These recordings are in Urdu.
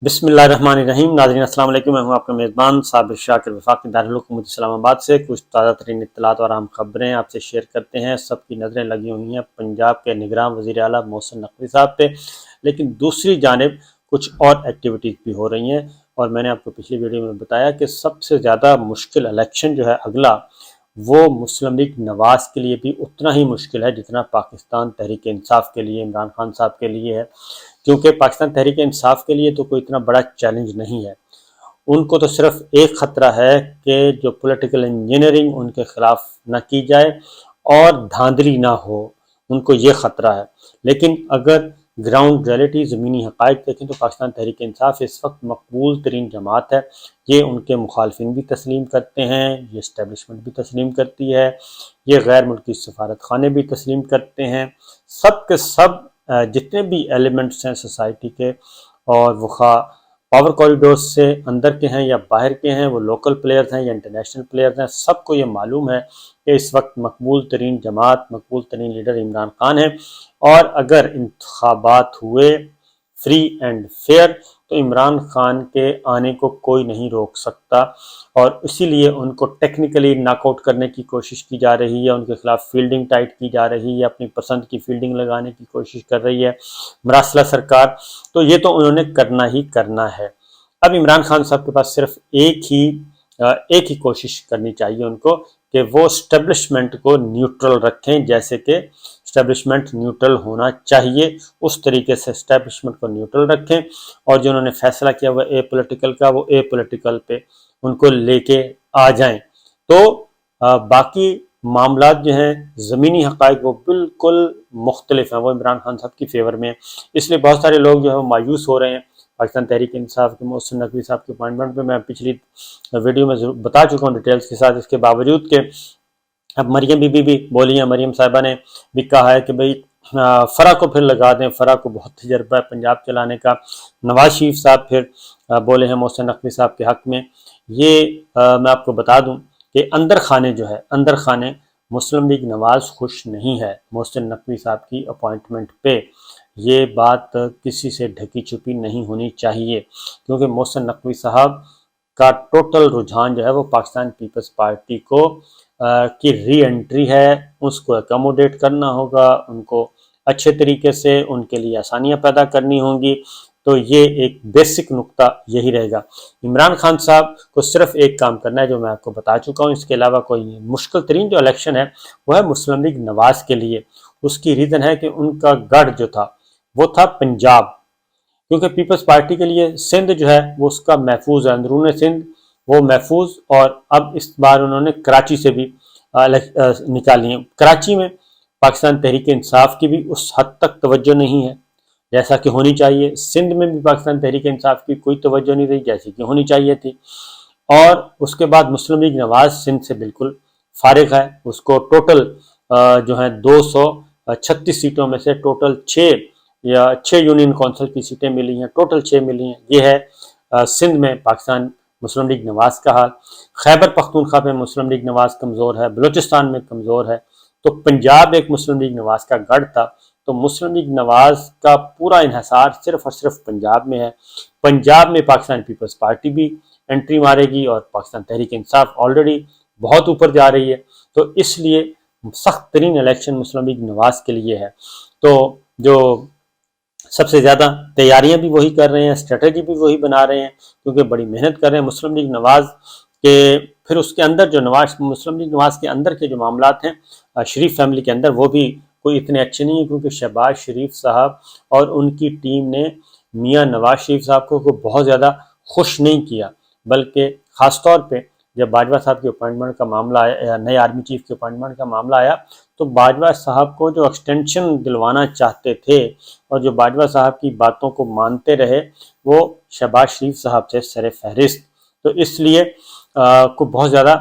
بسم اللہ الرحمن الرحیم۔ ناظرین السلام علیکم، میں ہوں آپ کا میزبان صابر شاکر وفاقی دارالحکومت اسلام آباد سے کچھ تازہ ترین اطلاعات اور اہم خبریں آپ سے شیئر کرتے ہیں۔ سب کی نظریں لگی ہوئی ہیں پنجاب کے نگراں وزیر اعلیٰ محسن نقوی صاحب پہ، لیکن دوسری جانب کچھ اور ایکٹیویٹیز بھی ہو رہی ہیں، اور میں نے آپ کو پچھلی ویڈیو میں بتایا کہ سب سے زیادہ مشکل الیکشن جو ہے اگلا، وہ مسلم لیگ نواز کے لیے بھی اتنا ہی مشکل ہے جتنا پاکستان تحریک انصاف کے لیے عمران خان صاحب کے لیے ہے، کیونکہ پاکستان تحریک انصاف کے لیے تو کوئی اتنا بڑا چیلنج نہیں ہے۔ ان کو تو صرف ایک خطرہ ہے کہ جو پولیٹیکل انجینئرنگ ان کے خلاف نہ کی جائے اور دھاندلی نہ ہو، ان کو یہ خطرہ ہے۔ لیکن اگر گراؤنڈ ریئلٹی، زمینی حقائق دیکھیں تو پاکستان تحریک انصاف اس وقت مقبول ترین جماعت ہے۔ یہ ان کے مخالفین بھی تسلیم کرتے ہیں، یہ اسٹیبلشمنٹ بھی تسلیم کرتی ہے، یہ غیر ملکی سفارت خانے بھی تسلیم کرتے ہیں۔ سب کے سب جتنے بھی ایلیمنٹس ہیں سوسائٹی کے، اور وہ خواہ پاور کوریڈورز سے اندر کے ہیں یا باہر کے ہیں، وہ لوکل پلیئرز ہیں یا انٹرنیشنل پلیئرز ہیں، سب کو یہ معلوم ہے کہ اس وقت مقبول ترین جماعت، مقبول ترین لیڈر عمران خان ہے، اور اگر انتخابات ہوئے فری اینڈ فیئر تو عمران خان کے آنے کو کوئی نہیں روک سکتا، اور اسی لیے ان کو ٹیکنیکلی ناک آؤٹ کرنے کی کوشش کی جا رہی ہے، ان کے خلاف فیلڈنگ ٹائٹ کی جا رہی ہے، اپنی پسند کی فیلڈنگ لگانے کی کوشش کر رہی ہے مراسلہ سرکار۔ تو یہ تو انہوں نے کرنا ہی کرنا ہے۔ اب عمران خان صاحب کے پاس صرف ایک ہی کوشش کرنی چاہیے ان کو، کہ وہ اسٹیبلشمنٹ کو نیوٹرل رکھیں، جیسے کہ اسٹیبلشمنٹ نیوٹرل ہونا چاہیے، اس طریقے سے اسٹیبلشمنٹ کو نیوٹرل رکھیں، اور جو انہوں نے فیصلہ کیا ہوا اے پولیٹیکل کا، وہ اے پولیٹیکل پہ ان کو لے کے آ جائیں۔ تو باقی معاملات جو ہیں زمینی حقائق وہ بالکل مختلف ہیں، وہ عمران خان صاحب کی فیور میں ہیں، اس لیے بہت سارے لوگ جو ہے مایوس ہو رہے ہیں پاکستان تحریک انصاف کے محسن نقوی صاحب کے اپوائنٹمنٹ پہ۔ میں پچھلی ویڈیو میں ضرور بتا چکا ہوں ڈیٹیلز کے ساتھ، اس کے باوجود کہ اب مریم بی بی بھی بولی ہیں، مریم صاحبہ نے بھی کہا ہے کہ بھئی فرا کو پھر لگا دیں، فرا کو بہت تجربہ ہے پنجاب چلانے کا۔ نواز شریف صاحب پھر بولے ہیں محسن نقوی صاحب کے حق میں۔ یہ میں آپ کو بتا دوں کہ اندر خانے مسلم لیگ نواز خوش نہیں ہے محسن نقوی صاحب کی اپوائنٹمنٹ پہ۔ یہ بات کسی سے ڈھکی چھپی نہیں ہونی چاہیے، کیونکہ محسن نقوی صاحب کا ٹوٹل رجحان جو ہے وہ پاکستان پیپلز پارٹی کی ری انٹری ہے، اس کو اکاموڈیٹ کرنا ہوگا، ان کو اچھے طریقے سے ان کے لیے آسانیاں پیدا کرنی ہوں گی۔ تو یہ ایک بیسک نقطہ یہی رہے گا۔ عمران خان صاحب کو صرف ایک کام کرنا ہے جو میں آپ کو بتا چکا ہوں، اس کے علاوہ کوئی نہیں۔ مشکل ترین جو الیکشن ہے وہ ہے مسلم لیگ نواز کے لیے۔ اس کی ریزن ہے کہ ان کا گڑھ جو تھا وہ تھا پنجاب، کیونکہ پیپلز پارٹی کے لیے سندھ جو ہے وہ اس کا محفوظ ہے، اندرون سندھ وہ محفوظ، اور اب اس بار انہوں نے کراچی سے بھی نکالی ہیں۔ کراچی میں پاکستان تحریک انصاف کی بھی اس حد تک توجہ نہیں ہے جیسا کہ ہونی چاہیے، سندھ میں بھی پاکستان تحریک انصاف کی کوئی توجہ نہیں رہی جیسی کہ ہونی چاہیے تھی، اور اس کے بعد مسلم لیگ نواز سندھ سے بالکل فارغ ہے۔ اس کو ٹوٹل جو ہیں 236 سیٹوں میں سے ٹوٹل 6 یونین کونسل کی سیٹیں ملی ہیں، ٹوٹل 6 ملی ہیں۔ یہ ہے سندھ میں پاکستان مسلم لیگ نواز کا حال۔ خیبر پختونخوا میں مسلم لیگ نواز کمزور ہے، بلوچستان میں کمزور ہے۔ تو پنجاب ایک مسلم لیگ نواز کا گڑھ تھا، تو مسلم لیگ نواز کا پورا انحصار صرف اور صرف پنجاب میں ہے۔ پنجاب میں پاکستان پیپلز پارٹی بھی انٹری مارے گی، اور پاکستان تحریک انصاف آلریڈی بہت اوپر جا رہی ہے، تو اس لیے سخت ترین الیکشن مسلم لیگ نواز کے لیے ہے۔ تو جو سب سے زیادہ تیاریاں بھی وہی کر رہے ہیں، اسٹریٹجی بھی وہی بنا رہے ہیں، کیونکہ بڑی محنت کر رہے ہیں مسلم لیگ نواز کے۔ پھر اس کے اندر جو مسلم لیگ نواز کے اندر کے جو معاملات ہیں شریف فیملی کے اندر، وہ بھی کوئی اتنے اچھے نہیں ہیں، کیونکہ شہباز شریف صاحب اور ان کی ٹیم نے میاں نواز شریف صاحب کو بہت زیادہ خوش نہیں کیا، بلکہ خاص طور پہ جب باجوہ صاحب کی اپوائنٹمنٹ کا معاملہ آیا، نئے آرمی چیف کی اپوائنٹمنٹ کا معاملہ آیا، تو باجوہ صاحب کو جو ایکسٹینشن دلوانا چاہتے تھے اور جو باجوہ صاحب کی باتوں کو مانتے رہے، وہ شہباز شریف صاحب سے سر فہرست۔ تو اس لیے کو بہت زیادہ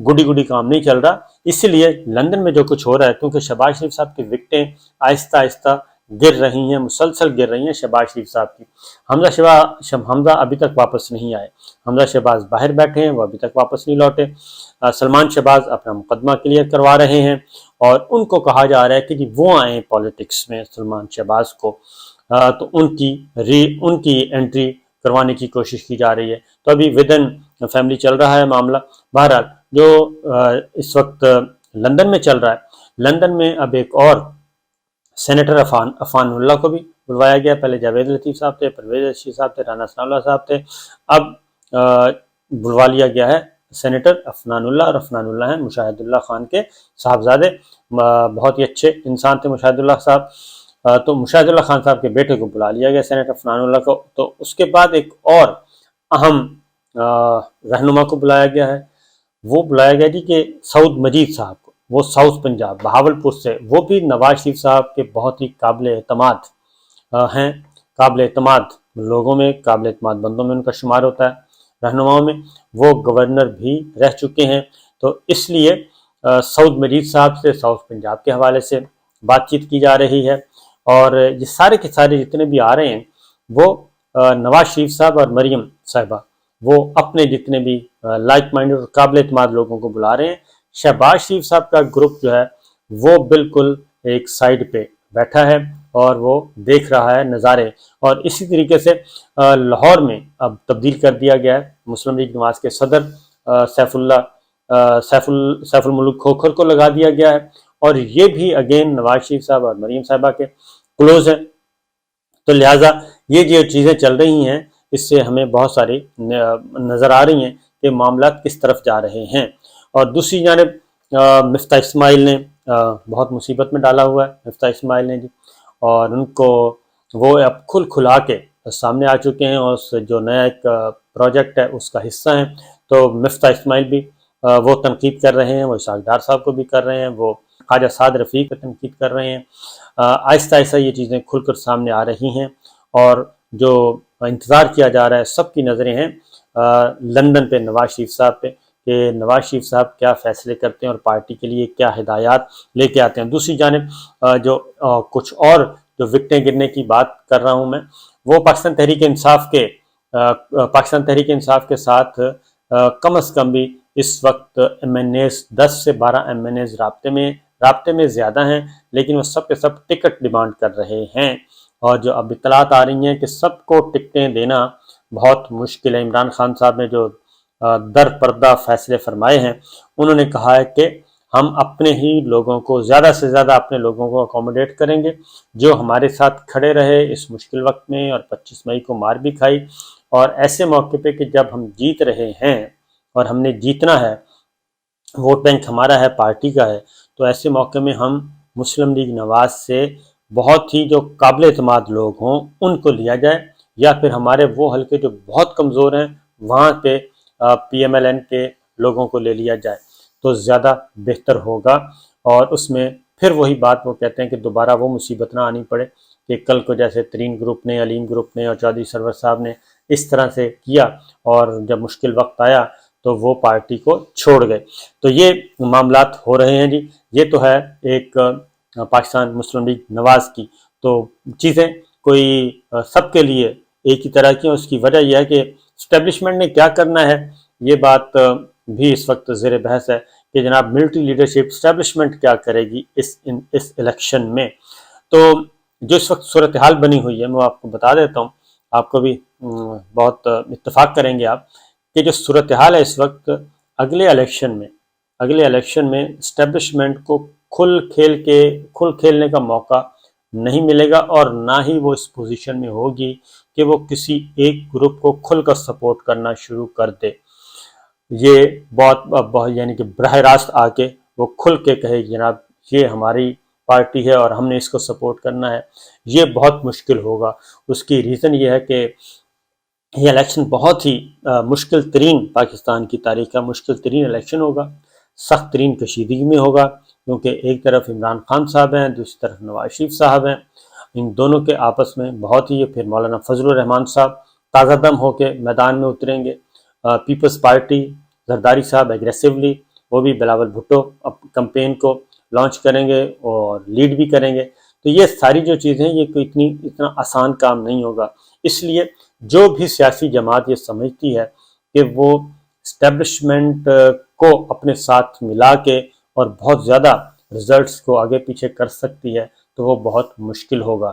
گڈی کام نہیں چل رہا، اسی لیے لندن میں جو کچھ ہو رہا ہے، کیونکہ شہباز شریف صاحب کی وکٹیں آہستہ آہستہ گر رہی ہیں، مسلسل گر رہی ہیں شہباز شریف صاحب کی۔ حمزہ ابھی تک واپس نہیں آئے، حمزہ شہباز باہر بیٹھے ہیں، وہ ابھی تک واپس نہیں لوٹے۔ سلمان شہباز اپنا مقدمہ کلیئر کروا رہے ہیں، اور ان کو کہا جا رہا ہے کہ جی وہ آئیں پالیٹکس میں، سلمان شہباز کو تو ان کی انٹری کروانے کی کوشش کی جا رہی ہے۔ تو ابھی ودن فیملی چل رہا ہے معاملہ۔ بہرحال جو اس وقت لندن میں چل رہا ہے، لندن میں اب ایک اور سینیٹر عفان اللہ کو بھی بلوایا گیا۔ پہلے جاوید لطیف صاحب تھے، پرویز رشید صاحب تھے، رانا ثناء اللہ صاحب تھے، اب بلوا لیا گیا ہے سینیٹر عفان اللہ، اور عفان اللہ ہیں مشاہد اللہ خان کے صاحبزادے، بہت ہی اچھے انسان تھے مشاہد اللہ صاحب۔ تو مشاہد اللہ خان صاحب کے بیٹے کو بلا لیا گیا سینیٹر عفان اللہ کو۔ تو اس کے بعد ایک اور اہم رہنما کو بلایا گیا ہے، وہ بلایا گیا جی کہ سعود مجید صاحب کو، وہ ساؤتھ پنجاب بہاولپور سے، وہ بھی نواز شریف صاحب کے بہت ہی قابل اعتماد ہیں، قابل اعتماد لوگوں میں، قابل اعتماد بندوں میں ان کا شمار ہوتا ہے، رہنماؤں میں۔ وہ گورنر بھی رہ چکے ہیں، تو اس لیے سعود مجید صاحب سے ساؤتھ پنجاب کے حوالے سے بات چیت کی جا رہی ہے۔ اور یہ سارے کے سارے جتنے بھی آ رہے ہیں وہ نواز شریف صاحب اور مریم صاحبہ، وہ اپنے جتنے بھی لائک مائنڈ اور قابل اعتماد لوگوں کو بلا رہے ہیں۔ شہباز شریف صاحب کا گروپ جو ہے وہ بالکل ایک سائیڈ پہ بیٹھا ہے اور وہ دیکھ رہا ہے نظارے۔ اور اسی طریقے سے لاہور میں اب تبدیل کر دیا گیا ہے، مسلم لیگ نواز کے صدر سیف الملک کھوکھر کو لگا دیا گیا ہے، اور یہ بھی اگین نواز شریف صاحب اور مریم صاحبہ کے کلوز ہیں۔ تو لہٰذا یہ جو چیزیں چل رہی ہیں اس سے ہمیں بہت ساری نظر آ رہی ہیں کہ معاملات کس طرف جا رہے ہیں۔ اور دوسری جانب مفتاح اسماعیل نے بہت مصیبت میں ڈالا ہوا ہے، مفتاح اسماعیل نے جی، اور ان کو وہ اب کھلا کے سامنے آ چکے ہیں، اور جو نیا ایک پروجیکٹ ہے اس کا حصہ ہیں۔ تو مفتاح اسماعیل بھی وہ تنقید کر رہے ہیں، وہ اسحاق ڈار صاحب کو بھی کر رہے ہیں، وہ خواجہ سعد رفیق کو تنقید کر رہے ہیں۔ آہستہ آہستہ یہ چیزیں کھل کر سامنے آ رہی ہیں، اور جو انتظار کیا جا رہا ہے، سب کی نظریں ہیں لندن پہ، نواز شریف صاحب پہ، کہ نواز شریف صاحب کیا فیصلے کرتے ہیں اور پارٹی کے لیے کیا ہدایات لے کے آتے ہیں۔ دوسری جانب جو کچھ اور جو وکٹیں گرنے کی بات کر رہا ہوں میں، وہ پاکستان تحریک انصاف کے ساتھ کم از کم بھی اس وقت ایم این ایز 10 سے 12 ایم این ایز رابطے میں زیادہ ہیں، لیکن وہ سب کے سب ٹکٹ ڈیمانڈ کر رہے ہیں۔ اور جو اب اطلاعات آ رہی ہیں کہ سب کو ٹکٹیں دینا بہت مشکل ہے۔ عمران خان صاحب نے جو در پردہ فیصلے فرمائے ہیں، انہوں نے کہا ہے کہ ہم اپنے ہی لوگوں کو، زیادہ سے زیادہ اپنے لوگوں کو اکوموڈیٹ کریں گے، جو ہمارے ساتھ کھڑے رہے اس مشکل وقت میں، اور 25 مئی کو مار بھی کھائی، اور ایسے موقع پہ کہ جب ہم جیت رہے ہیں اور ہم نے جیتنا ہے، ووٹ بینک ہمارا ہے، پارٹی کا ہے، تو ایسے موقع میں ہم مسلم لیگ نواز سے بہت ہی جو قابل اعتماد لوگ ہوں ان کو لیا جائے، یا پھر ہمارے وہ حلقے جو بہت کمزور ہیں وہاں پہ پی ایم ایل این کے لوگوں کو لے لیا جائے تو زیادہ بہتر ہوگا۔ اور اس میں پھر وہی بات وہ کہتے ہیں کہ دوبارہ وہ مصیبت نہ آنی پڑے کہ کل کو جیسے ترین گروپ نے، علیم گروپ نے اور چودھری سرور صاحب نے اس طرح سے کیا، اور جب مشکل وقت آیا تو وہ پارٹی کو چھوڑ گئے۔ تو یہ معاملات ہو رہے ہیں جی۔ یہ تو ہے ایک پاکستان مسلم لیگ نواز کی، تو چیزیں کوئی سب کے لیے ایک ہی طرح کی ہیں۔ اس کی وجہ یہ ہے کہ اسٹیبلشمنٹ نے کیا کرنا ہے، یہ بات بھی اس وقت زیر بحث ہے کہ جناب ملٹری لیڈرشپ اسٹیبلشمنٹ کیا کرے گی اس الیکشن میں۔ تو جو اس وقت صورتحال بنی ہوئی ہے میں آپ کو بتا دیتا ہوں، آپ کو بھی بہت اتفاق کریں گے آپ، کہ جو صورتحال ہے اس وقت اگلے الیکشن میں اسٹیبلشمنٹ کو کھل کھیلنے کا موقع نہیں ملے گا، اور نہ ہی وہ اس پوزیشن میں ہوگی کہ وہ کسی ایک گروپ کو کھل کر سپورٹ کرنا شروع کر دے۔ یہ بہت یعنی کہ براہ راست آ کے وہ کھل کے کہے جناب یہ ہماری پارٹی ہے اور ہم نے اس کو سپورٹ کرنا ہے، یہ بہت مشکل ہوگا۔ اس کی ریزن یہ ہے کہ یہ الیکشن بہت ہی مشکل ترین، پاکستان کی تاریخ کا مشکل ترین الیکشن ہوگا، سخت ترین کشیدگی میں ہوگا، کیونکہ ایک طرف عمران خان صاحب ہیں، دوسری طرف نواز شریف صاحب ہیں، ان دونوں کے آپس میں بہت ہی، پھر مولانا فضل الرحمان صاحب تازہ دم ہو کے میدان میں اتریں گے، پیپلز پارٹی زرداری صاحب ایگریسولی، وہ بھی بلاول بھٹو کمپین کو لانچ کریں گے اور لیڈ بھی کریں گے۔ تو یہ ساری جو چیزیں یہ کوئی اتنا آسان کام نہیں ہوگا۔ اس لیے جو بھی سیاسی جماعت یہ سمجھتی ہے کہ وہ اسٹیبلشمنٹ کو اپنے ساتھ ملا کے اور بہت زیادہ رزلٹس کو آگے پیچھے کر سکتی ہے، تو وہ بہت مشکل ہوگا۔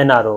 NRO